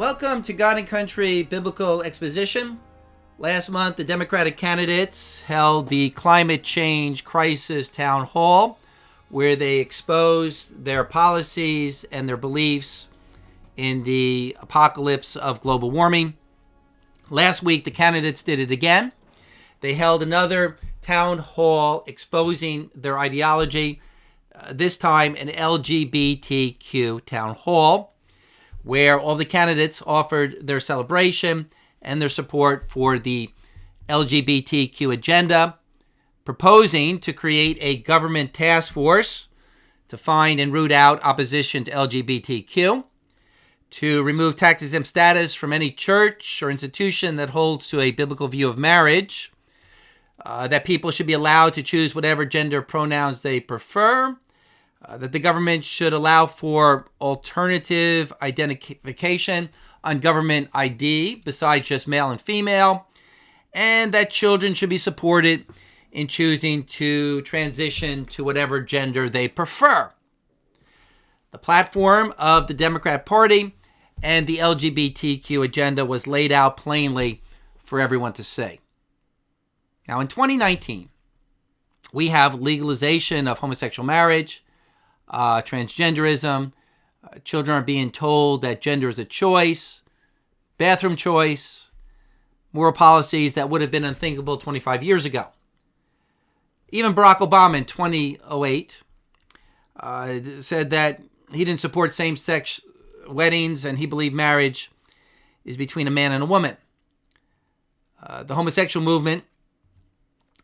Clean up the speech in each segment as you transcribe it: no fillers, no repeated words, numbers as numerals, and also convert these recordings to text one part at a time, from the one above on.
Welcome to God and Country Biblical Exposition. Last month, the Democratic candidates held the Climate Change Crisis Town Hall, where they exposed their policies and their beliefs in the apocalypse of global warming. Last week, the candidates did it again. They held another town hall exposing their ideology, this time an LGBTQ town hall, where all the candidates offered their celebration and their support for the LGBTQ agenda, proposing to create a government task force to find and root out opposition to LGBTQ, to remove tax-exempt status from any church or institution that holds to a biblical view of marriage, that people should be allowed to choose whatever gender pronouns they prefer, that the government should allow for alternative identification on government ID besides just male and female, and that children should be supported in choosing to transition to whatever gender they prefer. The platform of the Democrat Party and the LGBTQ agenda was laid out plainly for everyone to see. Now, in 2019, we have legalization of homosexual marriage, transgenderism. Children are being told that gender is a choice, bathroom choice, moral policies that would have been unthinkable 25 years ago. Even Barack Obama in 2008 said that he didn't support same-sex weddings and he believed marriage is between a man and a woman. The homosexual movement,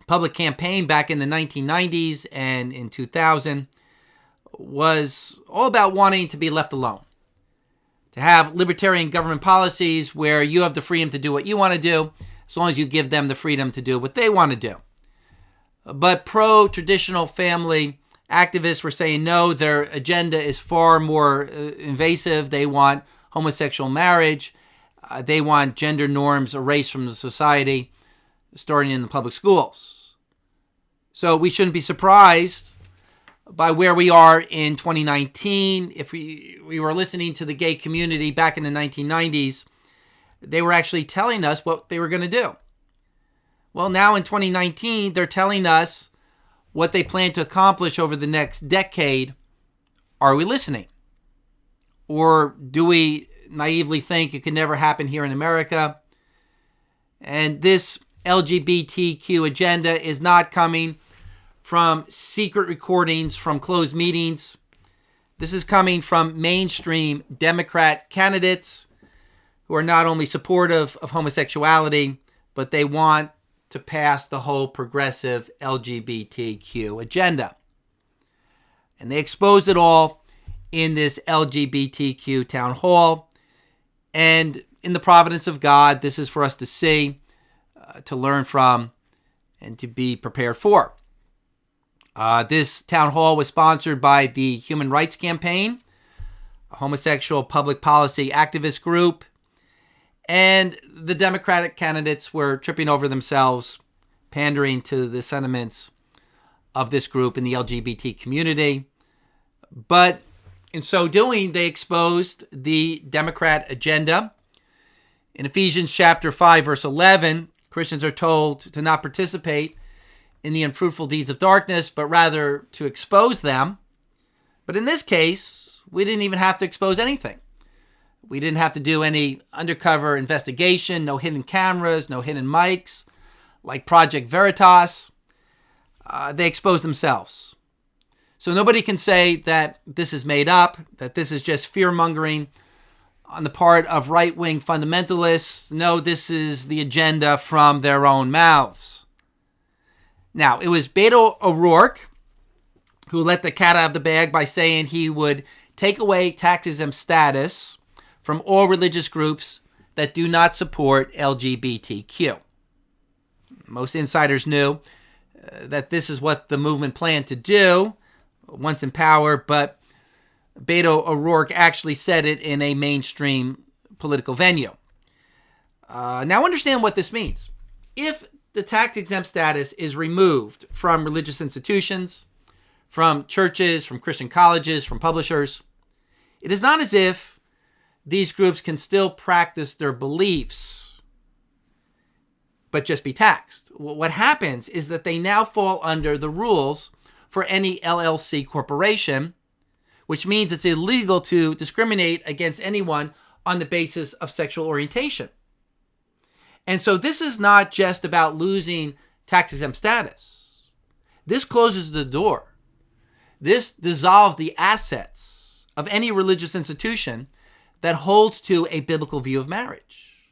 public campaign back in the 1990s and in 2000, was all about wanting to be left alone, to have libertarian government policies where you have the freedom to do what you want to do, as long as you give them the freedom to do what they want to do. But pro-traditional family activists were saying, no, their agenda is far more invasive. They want homosexual marriage. They want gender norms erased from the society, starting in the public schools. So we shouldn't be surprised by where we are in 2019. If we were listening to the gay community back in the 1990s, they were actually telling us what they were going to do. Well, now in 2019, they're telling us what they plan to accomplish over the next decade. Are we listening? Or do we naively think it could never happen here in America? And this LGBTQ agenda is not coming from secret recordings from closed meetings. This is coming from mainstream Democrat candidates who are not only supportive of homosexuality, but they want to pass the whole progressive LGBTQ agenda. And they exposed it all in this LGBTQ town hall. And in the providence of God, this is for us to see, to learn from, and to be prepared for. This town hall was sponsored by the Human Rights Campaign, a homosexual public policy activist group, and the Democratic candidates were tripping over themselves, pandering to the sentiments of this group in the LGBT community. But in so doing, they exposed the Democrat agenda. In Ephesians chapter 5, verse 11, Christians are told to not participate in the unfruitful deeds of darkness, but rather to expose them. But in this case, we didn't even have to expose anything. We didn't have to do any undercover investigation, no hidden cameras, no hidden mics, like Project Veritas. They exposed themselves. So nobody can say that this is made up, that this is just fear-mongering on the part of right-wing fundamentalists. No, this is the agenda from their own mouths. Now, it was Beto O'Rourke who let the cat out of the bag by saying he would take away tax-exempt status from all religious groups that do not support LGBTQ. Most insiders knew that this is what the movement planned to do once in power, but Beto O'Rourke actually said it in a mainstream political venue. Now understand what this means. If the tax-exempt status is removed from religious institutions, from churches, from Christian colleges, from publishers, it is not as if these groups can still practice their beliefs, but just be taxed. What happens is that they now fall under the rules for any LLC corporation, which means it's illegal to discriminate against anyone on the basis of sexual orientation. And so this is not just about losing tax-exempt status. This closes the door. This dissolves the assets of any religious institution that holds to a biblical view of marriage.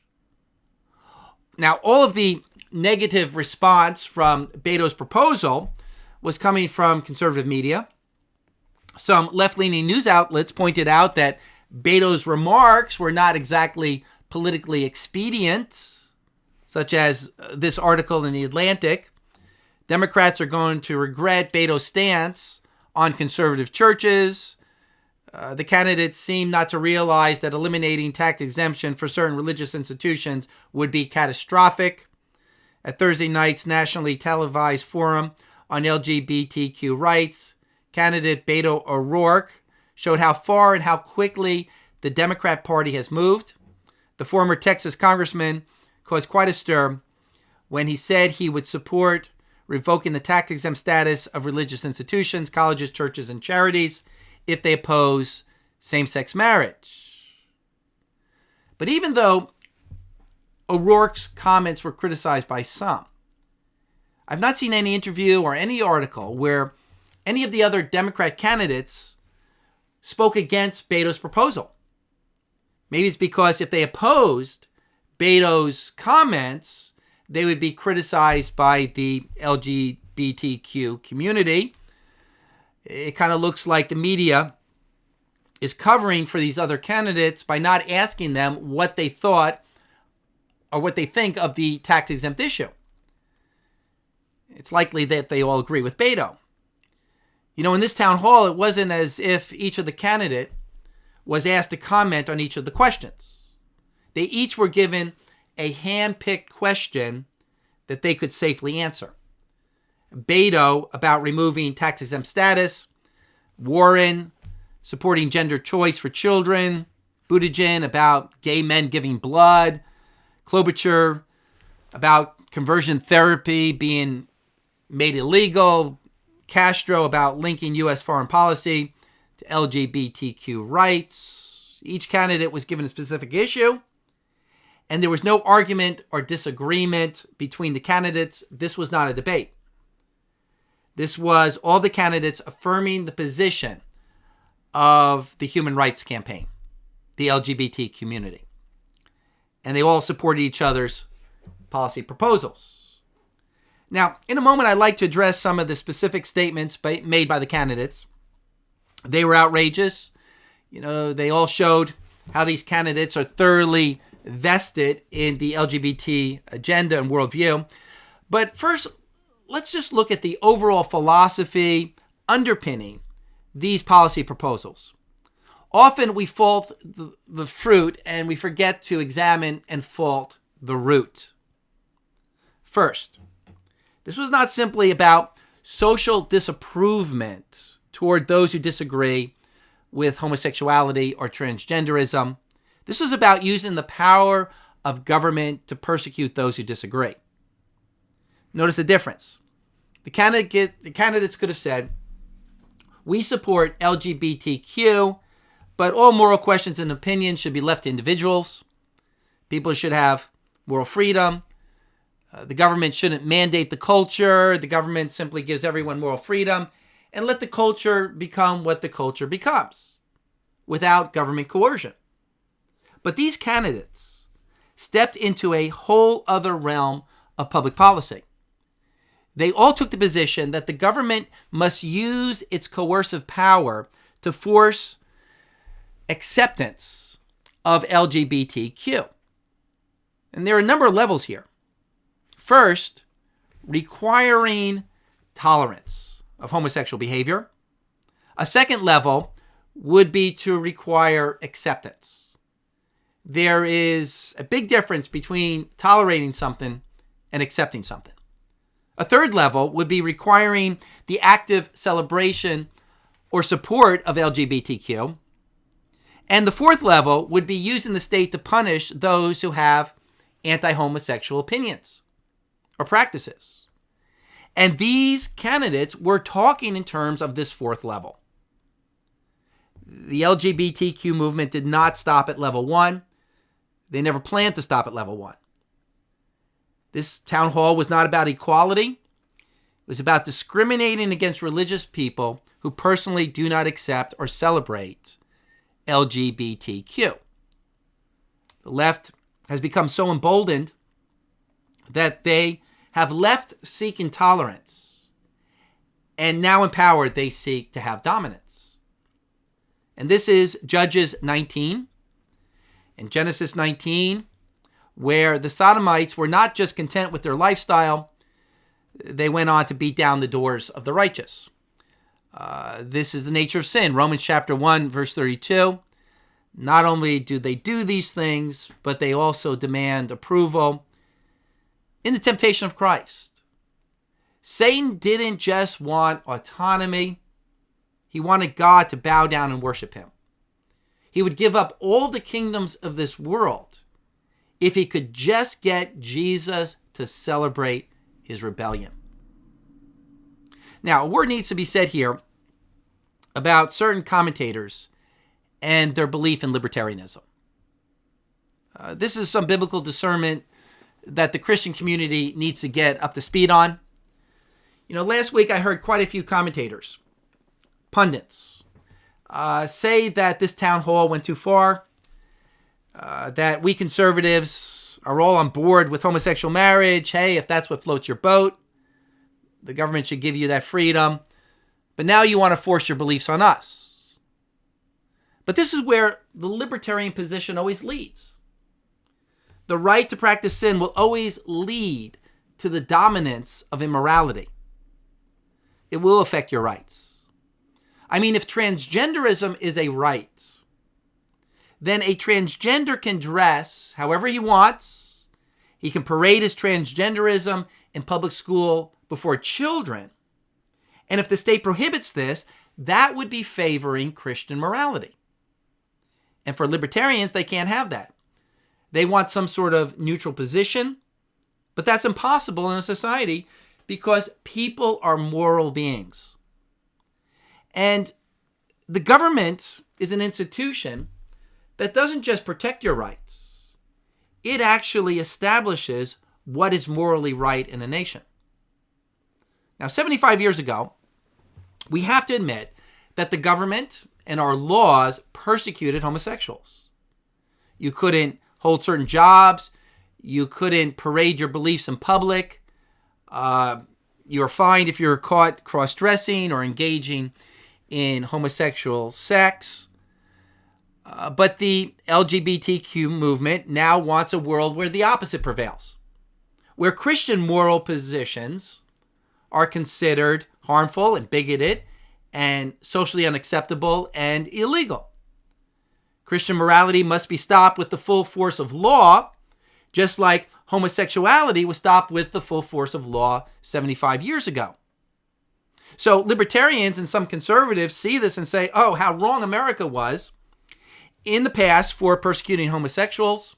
Now, all of the negative response from Beto's proposal was coming from conservative media. Some left-leaning news outlets pointed out that Beto's remarks were not exactly politically expedient, such as this article in The Atlantic. Democrats are going to regret Beto's stance on conservative churches. The candidates seem not to realize that eliminating tax exemption for certain religious institutions would be catastrophic. At Thursday night's nationally televised forum on LGBTQ rights, candidate Beto O'Rourke showed how far and how quickly the Democrat Party has moved. The former Texas congressman caused quite a stir when he said he would support revoking the tax-exempt status of religious institutions, colleges, churches, and charities if they oppose same-sex marriage. But even though O'Rourke's comments were criticized by some, I've not seen any interview or any article where any of the other Democrat candidates spoke against Beto's proposal. Maybe it's because if they opposed Beto's comments, they would be criticized by the LGBTQ community. It kind of looks like the media is covering for these other candidates by not asking them what they thought or what they think of the tax-exempt issue. It's likely that they all agree with Beto. You know, in this town hall, it wasn't as if each of the candidate was asked to comment on each of the questions. They each were given a hand-picked question that they could safely answer. Beto about removing tax-exempt status, Warren supporting gender choice for children, Buttigieg about gay men giving blood, Klobuchar about conversion therapy being made illegal, Castro about linking U.S. foreign policy to LGBTQ rights. Each candidate was given a specific issue, and there was no argument or disagreement between the candidates. This was not a debate. This was all the candidates affirming the position of the Human Rights Campaign, the LGBT community. And they all supported each other's policy proposals. Now, in a moment, I'd like to address some of the specific statements made by the candidates. They were outrageous. You know, they all showed how these candidates are thoroughly vested in the LGBT agenda and worldview. But first, let's just look at the overall philosophy underpinning these policy proposals. Often we fault the fruit and we forget to examine and fault the root. First, this was not simply about social disapproval toward those who disagree with homosexuality or transgenderism. This was about using the power of government to persecute those who disagree. Notice the difference. The candidates could have said, we support LGBTQ, but all moral questions and opinions should be left to individuals. People should have moral freedom. The government shouldn't mandate the culture. The government simply gives everyone moral freedom and let the culture become what the culture becomes without government coercion. But these candidates stepped into a whole other realm of public policy. They all took the position that the government must use its coercive power to force acceptance of LGBTQ. And there are a number of levels here. First, requiring tolerance of homosexual behavior. A second level would be to require acceptance. There is a big difference between tolerating something and accepting something. A third level would be requiring the active celebration or support of LGBTQ. And the fourth level would be using the state to punish those who have anti-homosexual opinions or practices. And these candidates were talking in terms of this fourth level. The LGBTQ movement did not stop at level 1. They never planned to stop at level 1. This town hall was not about equality. It was about discriminating against religious people who personally do not accept or celebrate LGBTQ. The left has become so emboldened that they have left seeking tolerance, and now empowered, they seek to have dominance. And this is Judges 19 and Genesis 19, where the Sodomites were not just content with their lifestyle, they went on to beat down the doors of the righteous. This is the nature of sin. Romans chapter 1, verse 32. Not only do they do these things, but they also demand approval in the temptation of Christ. Satan didn't just want autonomy. He wanted God to bow down and worship him. He would give up all the kingdoms of this world if he could just get Jesus to celebrate his rebellion. Now, a word needs to be said here about certain commentators and their belief in libertarianism. This is some biblical discernment that the Christian community needs to get up to speed on. Last week I heard quite a few commentators, pundits, say that this town hall went too far, that we conservatives are all on board with homosexual marriage. Hey, if that's what floats your boat, the government should give you that freedom. But now you want to force your beliefs on us. But this is where the libertarian position always leads. The right to practice sin will always lead to the dominance of immorality. It will affect your rights. I mean, if transgenderism is a right, then a transgender can dress however he wants. He can parade his transgenderism in public school before children. And if the state prohibits this, that would be favoring Christian morality. And for libertarians, they can't have that. They want some sort of neutral position, but that's impossible in a society because people are moral beings. And the government is an institution that doesn't just protect your rights. It actually establishes what is morally right in a nation. Now, 75 years ago, we have to admit that the government and our laws persecuted homosexuals. You couldn't hold certain jobs. You couldn't parade your beliefs in public. You were fined if you were caught cross-dressing or engaging in homosexual sex. But the LGBTQ movement now wants a world where the opposite prevails, where Christian moral positions are considered harmful and bigoted and socially unacceptable and illegal. Christian morality must be stopped with the full force of law, just like homosexuality was stopped with the full force of law 75 years ago. So libertarians and some conservatives see this and say, oh, how wrong America was in the past for persecuting homosexuals.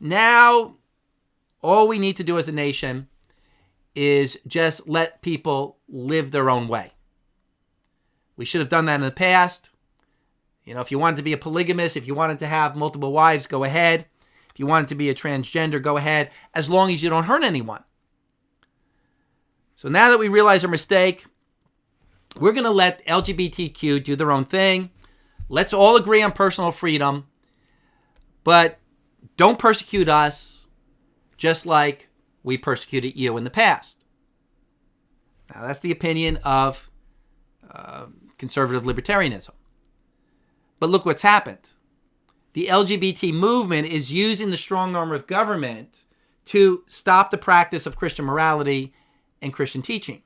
Now, all we need to do as a nation is just let people live their own way. We should have done that in the past. If you wanted to be a polygamist, if you wanted to have multiple wives, go ahead. If you wanted to be a transgender, go ahead, as long as you don't hurt anyone. So now that we realize our mistake, we're going to let LGBTQ do their own thing. Let's all agree on personal freedom, but don't persecute us just like we persecuted you in the past. Now, that's the opinion of conservative libertarianism. But look what's happened. The LGBT movement is using the strong arm of government to stop the practice of Christian morality and Christian teaching.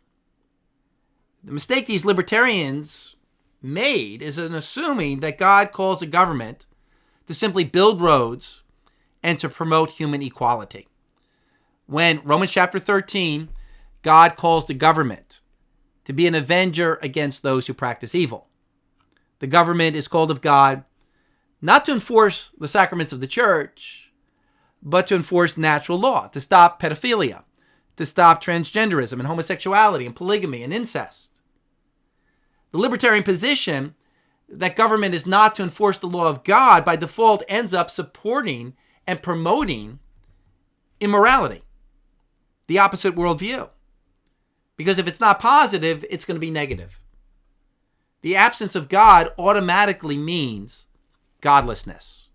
The mistake these libertarians made is in assuming that God calls the government to simply build roads and to promote human equality. When Romans chapter 13, God calls the government to be an avenger against those who practice evil. The government is called of God not to enforce the sacraments of the church, but to enforce natural law, to stop pedophilia, to stop transgenderism and homosexuality and polygamy and incest. The libertarian position that government is not to enforce the law of God by default ends up supporting and promoting immorality, the opposite worldview. Because if it's not positive, it's going to be negative. The absence of God automatically means godlessness.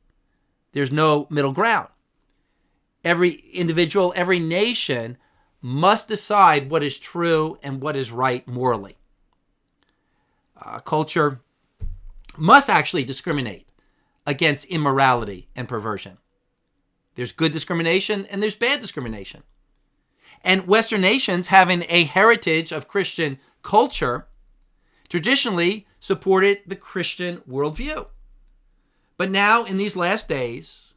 There's no middle ground. Every individual, every nation must decide what is true and what is right morally. Culture must actually discriminate against immorality and perversion. There's good discrimination and there's bad discrimination. And Western nations, having a heritage of Christian culture, traditionally supported the Christian worldview. But now, in these last days,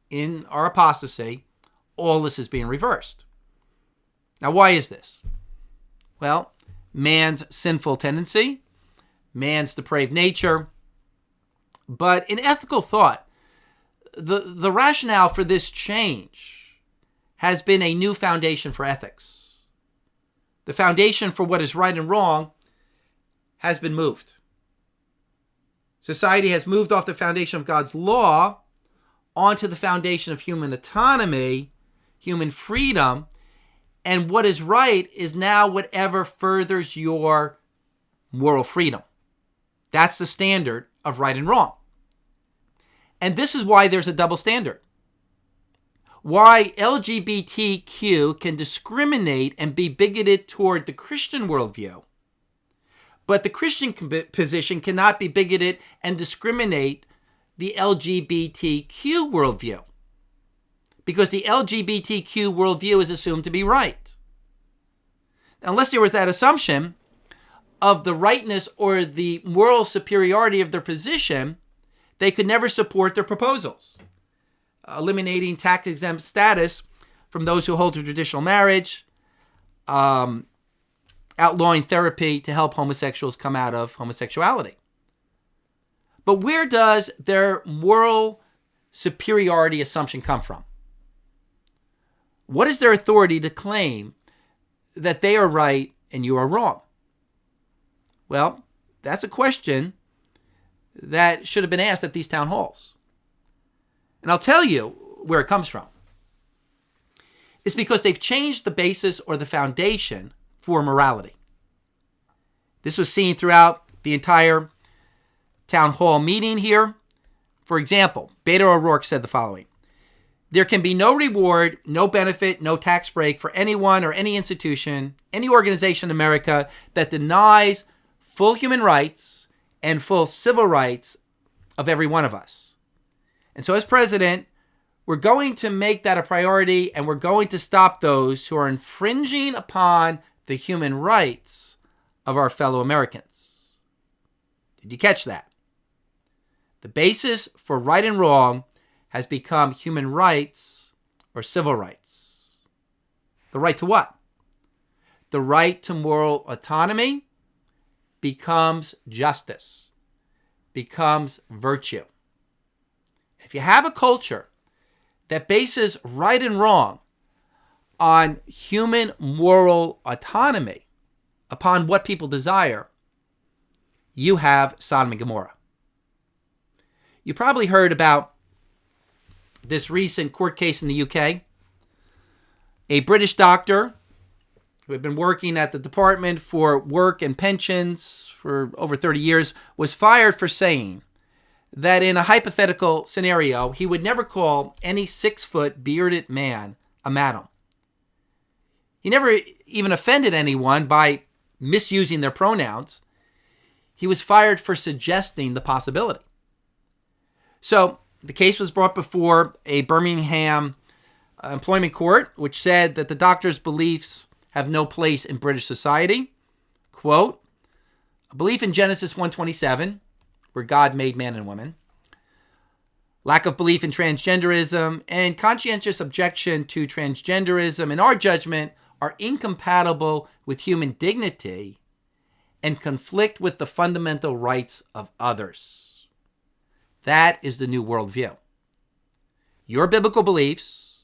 in our apostasy, all this is being reversed. Now, why is this? Well, man's sinful tendency, man's depraved nature. But in ethical thought, the rationale for this change has been a new foundation for ethics. The foundation for what is right and wrong has been moved. Society has moved off the foundation of God's law onto the foundation of human autonomy, human freedom, and what is right is now whatever furthers your moral freedom. That's the standard of right and wrong. And this is why there's a double standard. Why LGBTQ can discriminate and be bigoted toward the Christian worldview, but the Christian position cannot be bigoted and discriminate the LGBTQ worldview, because the LGBTQ worldview is assumed to be right. Unless there was that assumption of the rightness or the moral superiority of their position, they could never support their proposals. Eliminating tax-exempt status from those who hold to traditional marriage, outlawing therapy to help homosexuals come out of homosexuality. But where does their moral superiority assumption come from? What is their authority to claim that they are right and you are wrong? Well, that's a question that should have been asked at these town halls. And I'll tell you where it comes from. It's because they've changed the basis or the foundation for morality. This was seen throughout the entire town hall meeting here. For example, Beto O'Rourke said the following: "There can be no reward, no benefit, no tax break for anyone or any institution, any organization in America that denies full human rights and full civil rights of every one of us. And so as president, we're going to make that a priority, and we're going to stop those who are infringing upon the human rights of our fellow Americans." Did you catch that? The basis for right and wrong has become human rights or civil rights. The right to what? The right to moral autonomy becomes justice, becomes virtue. If you have a culture that bases right and wrong on human moral autonomy, upon what people desire, you have Sodom and Gomorrah. You probably heard about this recent court case in the UK. A British doctor who had been working at the Department for Work and Pensions for over 30 years was fired for saying that in a hypothetical scenario, he would never call any 6-foot bearded man a madam. He never even offended anyone by misusing their pronouns. He was fired for suggesting the possibility. So the case was brought before a Birmingham employment court, which said that the doctor's beliefs have no place in British society. Quote, "A belief in Genesis 1:27, where God made man and woman, lack of belief in transgenderism, and conscientious objection to transgenderism, in our judgment, are incompatible with human dignity and conflict with the fundamental rights of others. That is the new worldview. Your biblical beliefs,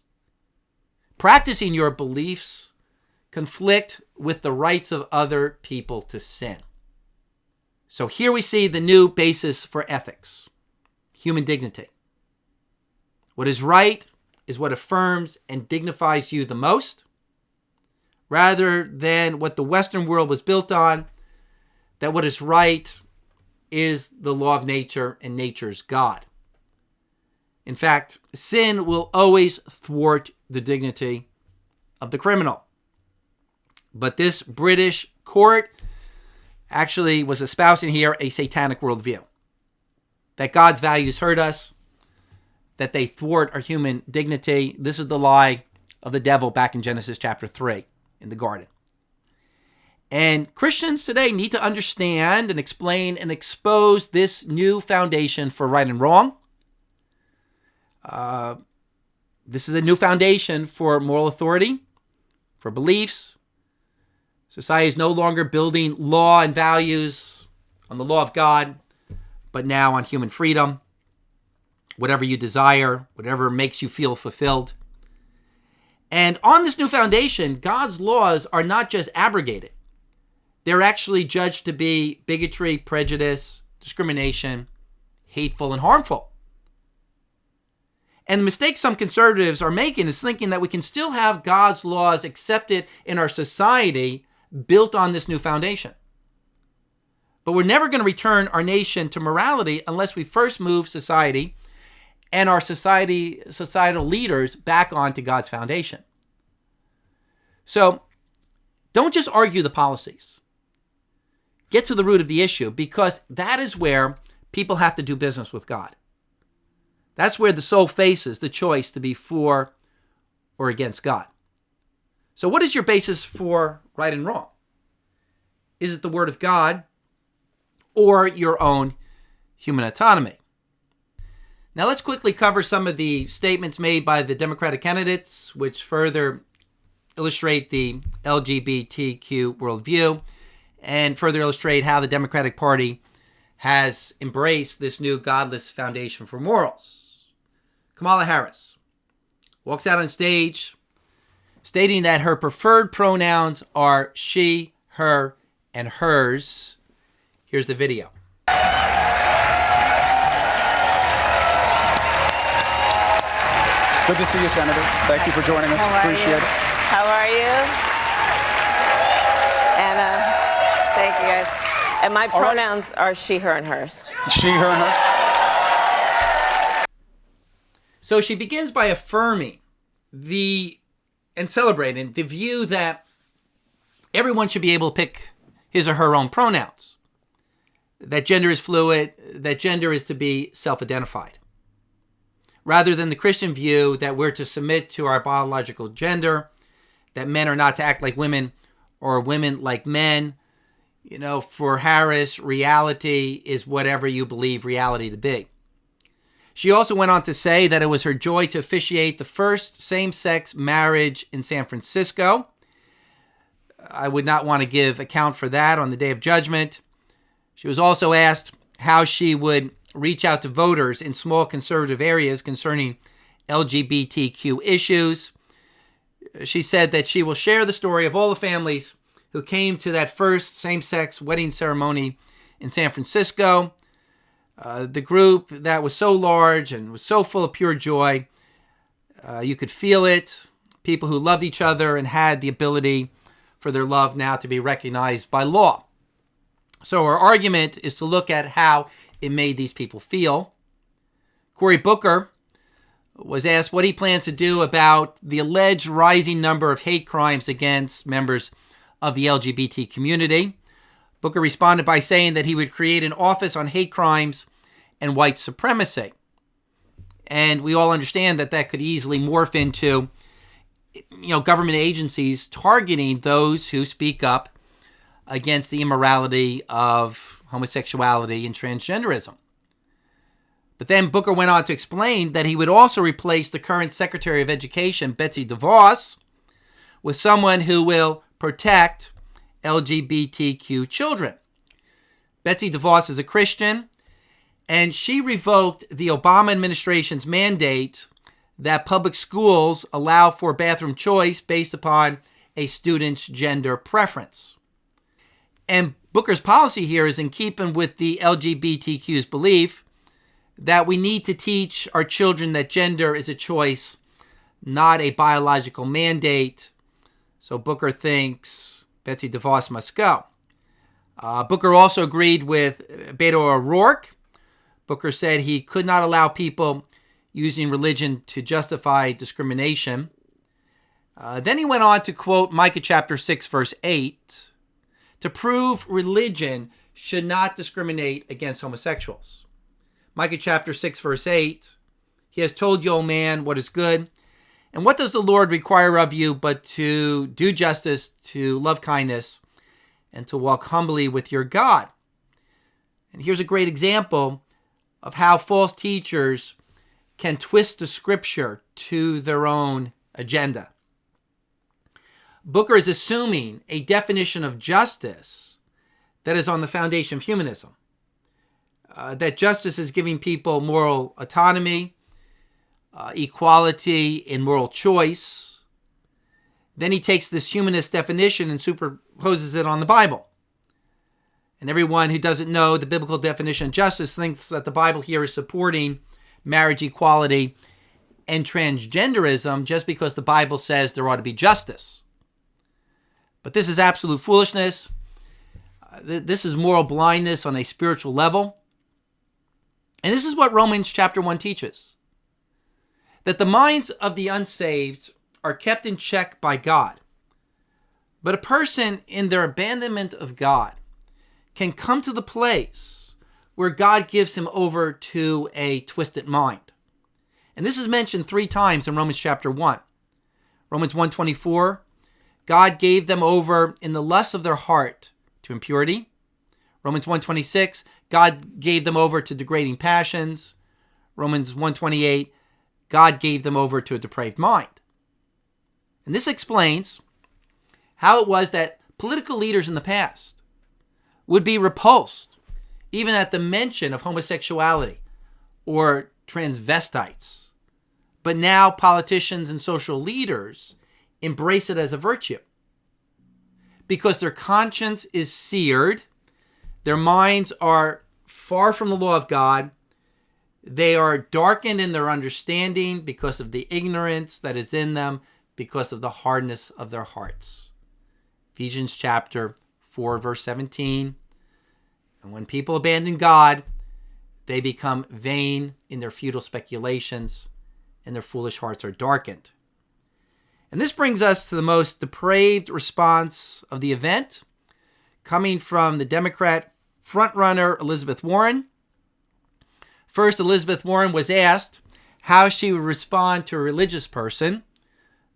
practicing your beliefs, conflict with the rights of other people to sin. So here we see the new basis for ethics, human dignity. What is right is what affirms and dignifies you the most, rather than what the Western world was built on, that what is right is the law of nature and nature's God. In fact, sin will always thwart the dignity of the criminal. But this British court actually was espousing here a satanic worldview, that God's values hurt us, that they thwart our human dignity. This is the lie of the devil back in Genesis chapter 3 in the garden. And Christians today need to understand and explain and expose this new foundation for right and wrong. This is a new foundation for moral authority, for beliefs. Society is no longer building law and values on the law of God, but now on human freedom, whatever you desire, whatever makes you feel fulfilled. And on this new foundation, God's laws are not just abrogated. They're actually judged to be bigotry, prejudice, discrimination, hateful, and harmful. And the mistake some conservatives are making is thinking that we can still have God's laws accepted in our society built on this new foundation. But we're never going to return our nation to morality unless we first move society and our societal leaders back onto God's foundation. So don't just argue the policies. Get to the root of the issue, because that is where people have to do business with God. That's where the soul faces the choice to be for or against God. So what is your basis for right and wrong? Is it the Word of God or your own human autonomy? Now let's quickly cover some of the statements made by the Democratic candidates, which further illustrate the LGBTQ worldview and further illustrate how the Democratic Party has embraced this new godless foundation for morals. Kamala Harris walks out on stage stating that her preferred pronouns are she, her, and hers. Here's the video. Good to see you, Senator. Thank you for joining us. Appreciate it. How are you? Anna, thank you guys. And my pronouns are she, her, and hers. She, her, and her. So she begins by affirming and celebrating the view that everyone should be able to pick his or her own pronouns, that gender is fluid, that gender is to be self-identified, rather than the Christian view that we're to submit to our biological gender, that men are not to act like women or women like men. You know, for Harris, reality is whatever you believe reality to be. She also went on to say that it was her joy to officiate the first same-sex marriage in San Francisco. I would not want to give account for that on the Day of Judgment. She was also asked how she would reach out to voters in small conservative areas concerning LGBTQ issues. She said that she will share the story of all the families who came to that first same-sex wedding ceremony in San Francisco. The group that was so large and was so full of pure joy, you could feel it. People who loved each other and had the ability for their love now to be recognized by law. So our argument is to look at how it made these people feel. Cory Booker was asked what he plans to do about the alleged rising number of hate crimes against members of the LGBT community. Booker responded by saying that he would create an office on hate crimes and white supremacy. And we all understand that that could easily morph into, government agencies targeting those who speak up against the immorality of homosexuality and transgenderism. But then Booker went on to explain that he would also replace the current Secretary of Education, Betsy DeVos, with someone who will protect LGBTQ children. Betsy DeVos is a Christian, And she revoked the Obama administration's mandate that public schools allow for bathroom choice based upon a student's gender preference. And Booker's policy here is in keeping with the LGBTQ's belief that we need to teach our children that gender is a choice, not a biological mandate. So Booker thinks Betsy DeVos must go. Booker also agreed with Beto O'Rourke. Booker said he could not allow people using religion to justify discrimination. Then he went on to quote Micah chapter 6, verse 8, to prove religion should not discriminate against homosexuals. Micah chapter 6, verse 8, he has told you, O man, what is good. And what does the Lord require of you but to do justice, to love kindness, and to walk humbly with your God? And here's a great example of how false teachers can twist the scripture to their own agenda. Booker is assuming a definition of justice that is on the foundation of humanism. That justice is giving people moral autonomy, equality in moral choice. Then he takes this humanist definition and superposes it on the Bible. And everyone who doesn't know the biblical definition of justice thinks that the Bible here is supporting marriage equality and transgenderism just because the Bible says there ought to be justice. But this is absolute foolishness. This is moral blindness on a spiritual level. And this is what Romans chapter 1 teaches. That the minds of the unsaved are kept in check by God. But a person in their abandonment of God can come to the place where God gives him over to a twisted mind. And this is mentioned 3 times in Romans chapter 1. Romans 1:24, God gave them over in the lust of their heart to impurity. Romans 1:26, God gave them over to degrading passions. Romans 1:28, God gave them over to a depraved mind. And this explains how it was that political leaders in the past would be repulsed even at the mention of homosexuality or transvestites. But now politicians and social leaders embrace it as a virtue because their conscience is seared, their minds are far from the law of God, they are darkened in their understanding because of the ignorance that is in them, because of the hardness of their hearts. Ephesians chapter 4, verse 17. And when people abandon God, they become vain in their futile speculations, and their foolish hearts are darkened. And this brings us to the most depraved response of the event, coming from the Democrat frontrunner Elizabeth Warren. First, Elizabeth Warren was asked how she would respond to a religious person,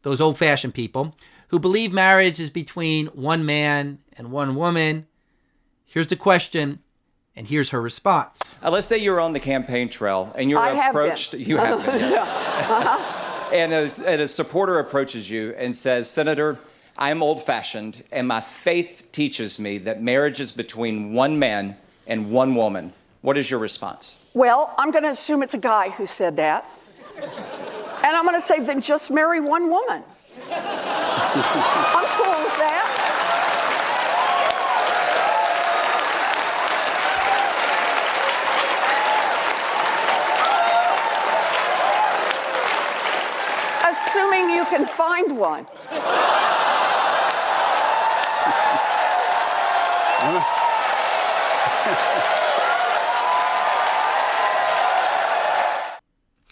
those old-fashioned people, who believe marriage is between one man and one woman. Here's the question, and here's her response. Let's say you're on the campaign trail and you're approached. You have been, yes. And a supporter approaches you and says, Senator, I am old-fashioned, and my faith teaches me that marriage is between one man and one woman. What is your response? Well, I'm going to assume it's a guy who said that. And I'm going to say, then just marry one woman. I'm cool with that. Assuming you can find one.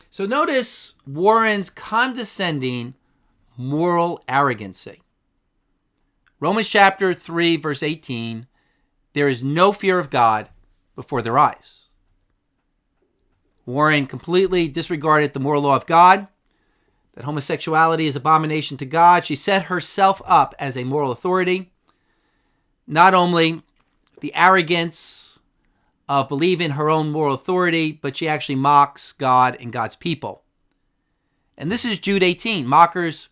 So notice Warren's condescending moral arrogancy. Romans chapter 3, verse 18, there is no fear of God before their eyes. Warren completely disregarded the moral law of God, that homosexuality is abomination to God. She set herself up as a moral authority. Not only the arrogance of believing her own moral authority, but she actually mocks God and God's people. And this is Jude 18, mockers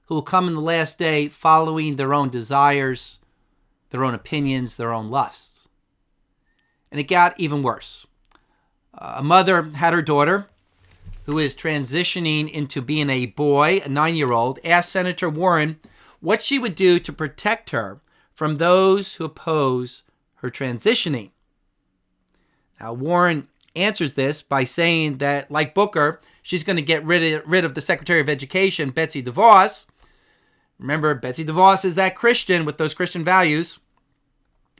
who will come in the last day following their own desires, their own opinions, their own lusts. And it got even worse. A mother had her daughter, who is transitioning into being a boy, a 9-year-old, asked Senator Warren what she would do to protect her from those who oppose her transitioning. Now, Warren answers this by saying that, like Booker, she's going to get rid of the Secretary of Education, Betsy DeVos. Remember, Betsy DeVos is that Christian with those Christian values.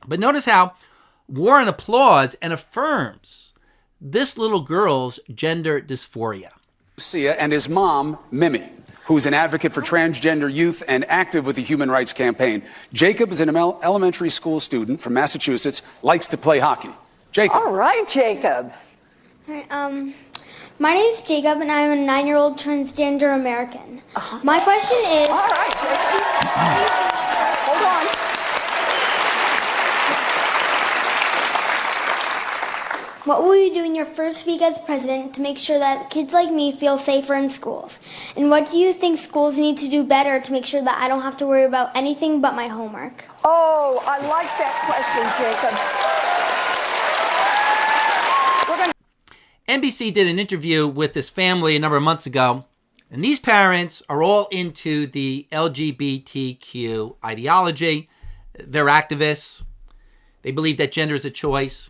But notice how Warren applauds and affirms this little girl's gender dysphoria. Sia and his mom, Mimi, who's an advocate for transgender youth and active with the Human Rights Campaign. Jacob is an elementary school student from Massachusetts, likes to play hockey. Jacob. All right, Jacob. Hi, my name is Jacob, and I'm a 9-year-old transgender American. My question is... All right, Jacob. Hold on. What will you do in your first week as president to make sure that kids like me feel safer in schools? And what do you think schools need to do better to make sure that I don't have to worry about anything but my homework? Oh, I like that question, Jacob. NBC did an interview with this family a number of months ago, and these parents are all into the LGBTQ ideology. They're activists. They believe that gender is a choice.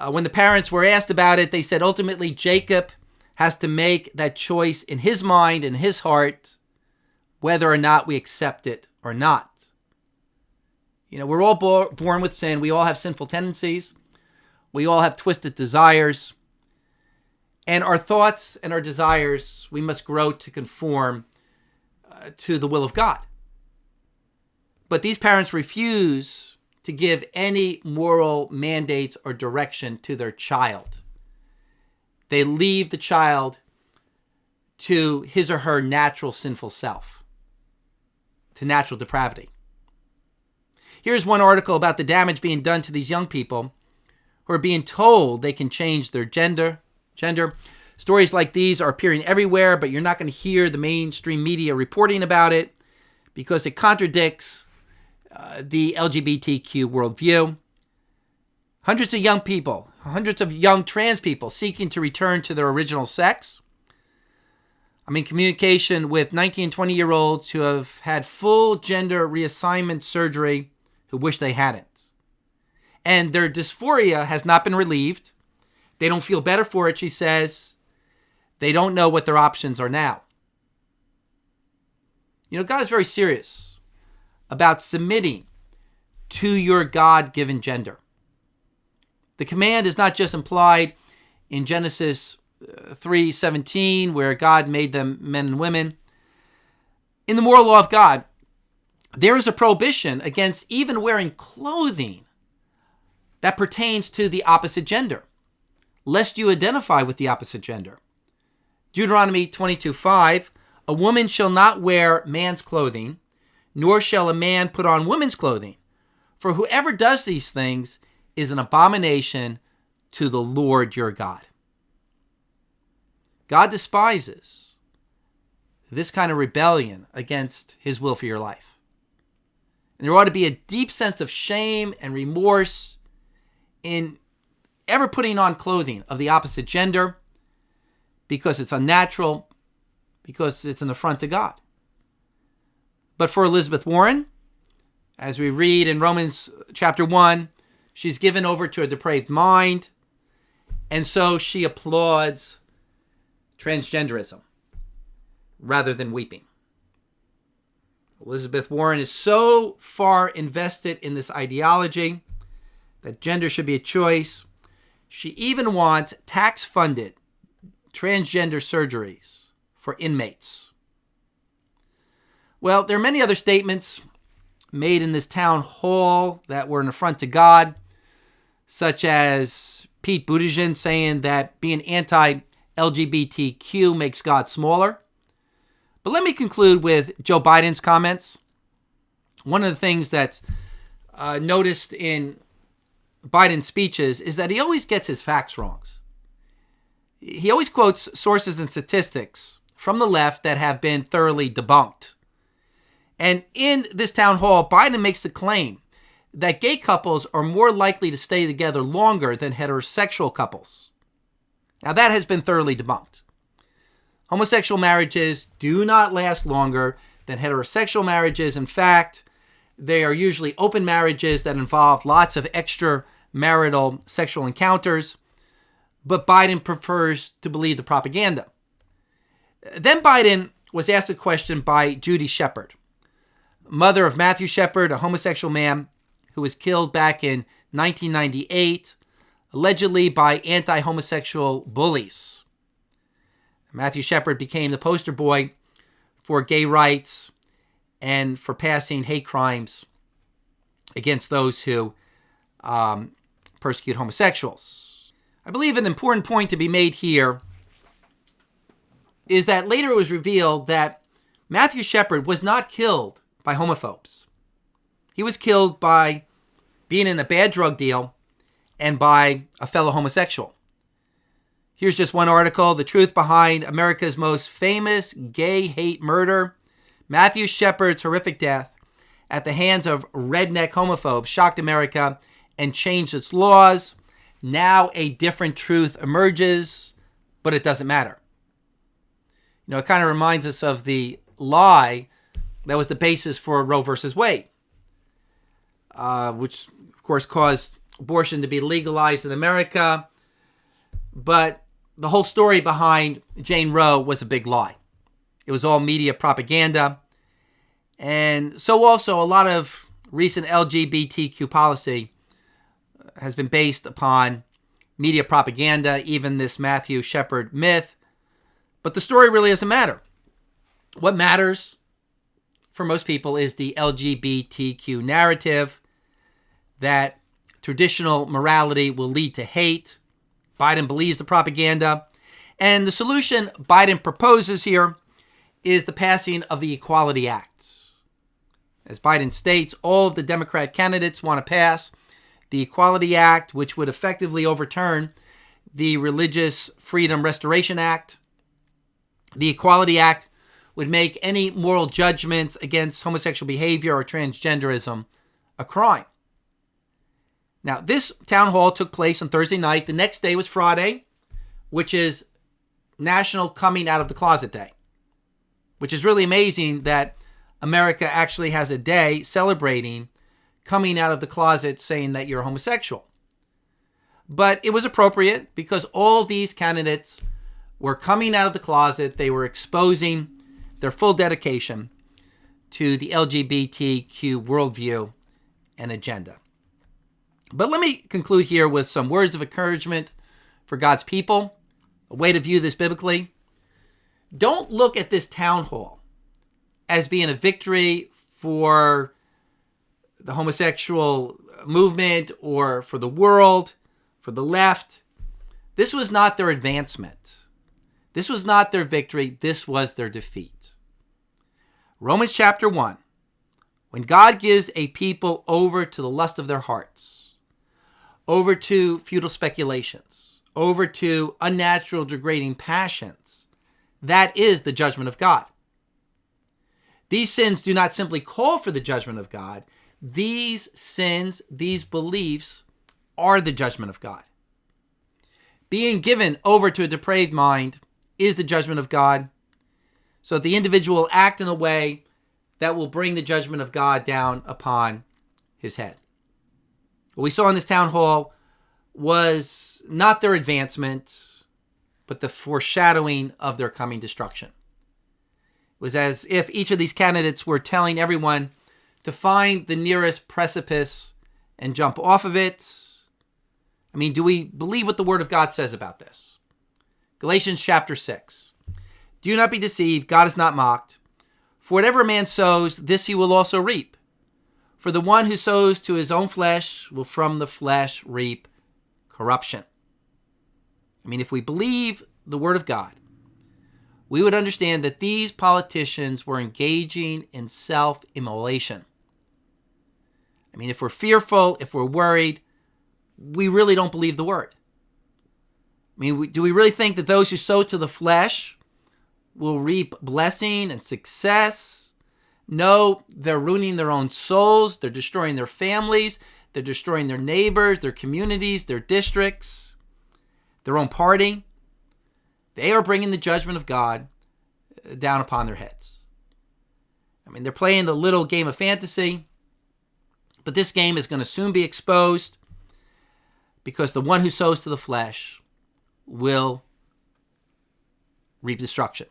When the parents were asked about it, they said ultimately Jacob has to make that choice in his mind and his heart, whether or not we accept it or not. You know, we're all born with sin. We all have sinful tendencies. We all have twisted desires. And our thoughts and our desires, we must grow to conform to the will of God. But these parents refuse to give any moral mandates or direction to their child. They leave the child to his or her natural sinful self, to natural depravity. Here's one article about the damage being done to these young people who are being told they can change their gender. Stories like these are appearing everywhere, but you're not going to hear the mainstream media reporting about it because it contradicts the LGBTQ worldview. Hundreds of young people, hundreds of young trans people seeking to return to their original sex. I'm in communication with 19 and 20-year-olds who have had full gender reassignment surgery who wish they hadn't. And their dysphoria has not been relieved. They don't feel better for it, she says. They don't know what their options are now. You know, God is very serious about submitting to your God-given gender. The command is not just implied in Genesis 3:17, where God made them men and women. In the moral law of God, there is a prohibition against even wearing clothing that pertains to the opposite gender, lest you identify with the opposite gender. Deuteronomy 22:5, a woman shall not wear man's clothing, nor shall a man put on woman's clothing. For whoever does these things is an abomination to the Lord your God. God despises this kind of rebellion against his will for your life. And there ought to be a deep sense of shame and remorse in ever putting on clothing of the opposite gender because it's unnatural, because it's an affront to God. But for Elizabeth Warren, as we read in Romans chapter 1, she's given over to a depraved mind, and so she applauds transgenderism rather than weeping. Elizabeth Warren is so far invested in this ideology that gender should be a choice. She even wants tax-funded transgender surgeries for inmates. Well, there are many other statements made in this town hall that were an affront to God, such as Pete Buttigieg saying that being anti-LGBTQ makes God smaller. But let me conclude with Joe Biden's comments. One of the things that's noticed in Biden's speeches is that he always gets his facts wrong. He always quotes sources and statistics from the left that have been thoroughly debunked. And in this town hall, Biden makes the claim that gay couples are more likely to stay together longer than heterosexual couples. Now, that has been thoroughly debunked. Homosexual marriages do not last longer than heterosexual marriages. In fact, they are usually open marriages that involve lots of extramarital sexual encounters, but Biden prefers to believe the propaganda. Then Biden was asked a question by Judy Shepard, mother of Matthew Shepard, a homosexual man who was killed back in 1998, allegedly by anti-homosexual bullies. Matthew Shepard became the poster boy for gay rights and for passing hate crimes against those who persecute homosexuals. I believe an important point to be made here is that later it was revealed that Matthew Shepard was not killed by homophobes. He was killed by being in a bad drug deal and by a fellow homosexual. Here's just one article, The Truth Behind America's Most Famous Gay Hate Murder. Matthew Shepard's horrific death at the hands of redneck homophobes shocked America and changed its laws. Now a different truth emerges, but it doesn't matter. You know, it kind of reminds us of the lie that was the basis for Roe versus Wade, which, of course, caused abortion to be legalized in America. But the whole story behind Jane Roe was a big lie. It was all media propaganda. And so also a lot of recent LGBTQ policy has been based upon media propaganda, even this Matthew Shepard myth. But the story really doesn't matter. What matters for most people is the LGBTQ narrative that traditional morality will lead to hate. Biden believes the propaganda. And the solution Biden proposes here is the passing of the Equality Act. As Biden states, all of the Democrat candidates want to pass the Equality Act, which would effectively overturn the Religious Freedom Restoration Act. The Equality Act would make any moral judgments against homosexual behavior or transgenderism a crime. Now, this town hall took place on Thursday night. The next day was Friday, which is National Coming Out of the Closet Day, which is really amazing that America actually has a day celebrating coming out of the closet, saying that you're homosexual. But it was appropriate because all of these candidates were coming out of the closet. They were exposing their full dedication to the LGBTQ worldview and agenda. But let me conclude here with some words of encouragement for God's people, a way to view this biblically. Don't look at this town hall as being a victory for the homosexual movement or for the world, for the left. This was not their advancement. This was not their victory. This was their defeat. Romans chapter 1. When God gives a people over to the lust of their hearts, over to futile speculations, over to unnatural degrading passions, that is the judgment of God. These sins do not simply call for the judgment of God. These sins, these beliefs, are the judgment of God. Being given over to a depraved mind is the judgment of God. So the individual will act in a way that will bring the judgment of God down upon his head. What we saw in this town hall was not their advancement, but the foreshadowing of their coming destruction. It was as if each of these candidates were telling everyone to find the nearest precipice and jump off of it. I mean, do we believe what the Word of God says about this? Galatians chapter 6. Do not be deceived, God is not mocked. For whatever a man sows, this he will also reap. For the one who sows to his own flesh will from the flesh reap corruption. I mean, if we believe the Word of God, we would understand that these politicians were engaging in self-immolation. I mean, if we're fearful, if we're worried, we really don't believe the Word. I mean, do we really think that those who sow to the flesh will reap blessing and success? No, they're ruining their own souls. They're destroying their families. They're destroying their neighbors, their communities, their districts, their own party. they are bringing the judgment of God down upon their heads. I mean, they're playing the little game of fantasy, but this game is going to soon be exposed, because the one who sows to the flesh will reap destruction.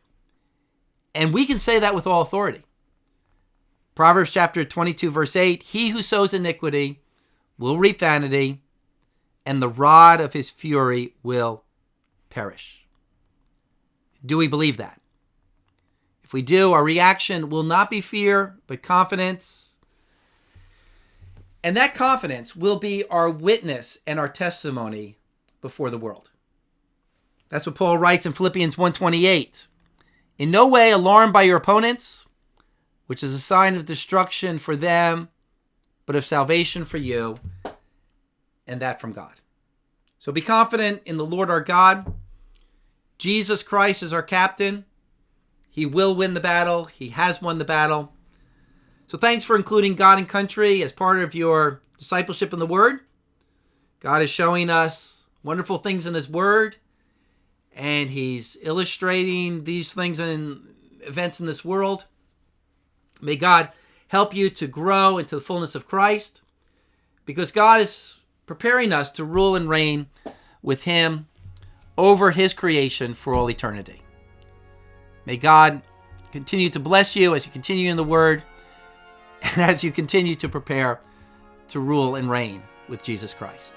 And we can say that with all authority. Proverbs chapter 22, verse 8, he who sows iniquity will reap vanity, and the rod of his fury will perish. Do we believe that? If we do, our reaction will not be fear, but confidence. And that confidence will be our witness and our testimony before the world. That's what Paul writes in Philippians 1:28. In no way alarmed by your opponents, which is a sign of destruction for them, but of salvation for you, and that from God. So be confident in the Lord our God. Jesus Christ is our captain. He will win the battle. He has won the battle. So thanks for including God and country as part of your discipleship in the Word. God is showing us wonderful things in His Word, and He's illustrating these things and events in this world. May God help you to grow into the fullness of Christ, because God is preparing us to rule and reign with Him over His creation for all eternity. May God continue to bless you as you continue in the Word and as you continue to prepare to rule and reign with Jesus Christ.